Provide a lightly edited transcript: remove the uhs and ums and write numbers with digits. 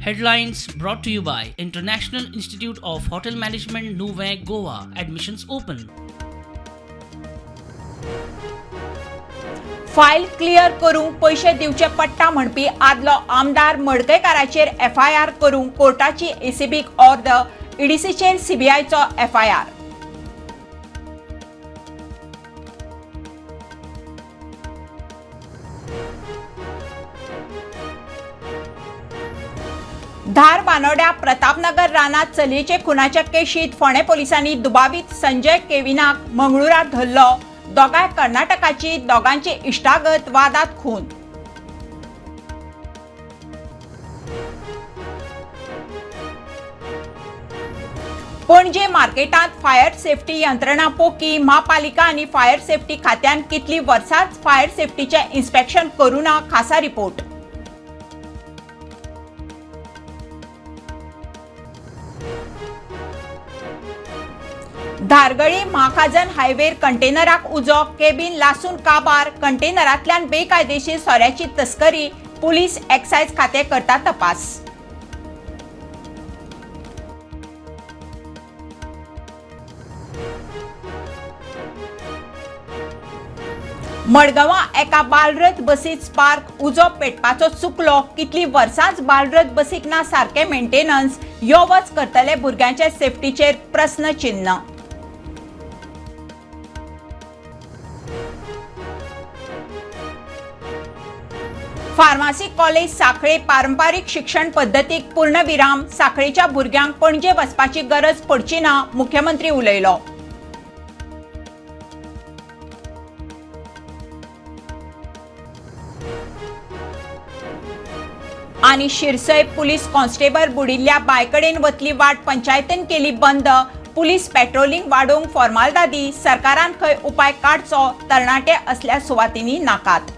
Headlines brought to you by International Institute of Hotel Management, Nuvei, Goa. Admissions open. File clear करूंक पैसे दिवचे पडटा म्हणपी आदलो आमदार मडकयकाराचेर एफआयआर करूंक कोर्टाची एसीबीक ऑर्डर, ईडीसीचेर सीबीआयचो एफआयआर. धार बानोड्या प्रतापनगर रानात चलयेचे खुनाच्या केशीत फोंडे पोलिसांनी दुबावित संजय केविनाक मंगळुरात धरलो. दोगांय कर्नाटकाची, दोगांचे इश्टागत वादात खून. पणजे मार्केटात फायर सेफ्टी यंत्रणा पोकी. महापालिका आणि फायर सेफ्टी खात्यान कितली वर्सांच फायर सेफ्टीचे इन्स्पेक्शन करूना, खासा रिपोर्ट. धारगळी महाखाजन हायवेर कंटेनराक उजो, केबिन लासून काबार. कंटेनरांतल्यान बेकायदेशीर सोऱ्याची तस्करी. पुलीस एक्सायज खाते करता तपास. मडगांवां एका बालरथ बसीत स्पार्क. उजो पेटपाचो चुकलो. कितली वर्सांच बालरथ बसीक ना सारके मेंटेनन्स. यो वच करतले भुरग्यांच्या सेफ्टीचेर प्रस्न चिन्ह. फार्मसी कॉलेज सांखळे पारंपारीक शिक्षण पद्धतीक पूर्णविराम. सांखळेच्या भुरग्यांक पणजे वचपाची गरज पडची ना, मुख्यमंत्री उलयलो. आनी शिरसय पुलीस कॉन्स्टेबल बुडिल्ल्या बायकडेन वतली वाट पंचायतीन केली बंद. पुलीस पेट्रोलिंग वाडोवंक फॉर्मालिटी. सरकारान खंय उपाय काडचो, तरणाटे असल्या सुवातींनी नाकात.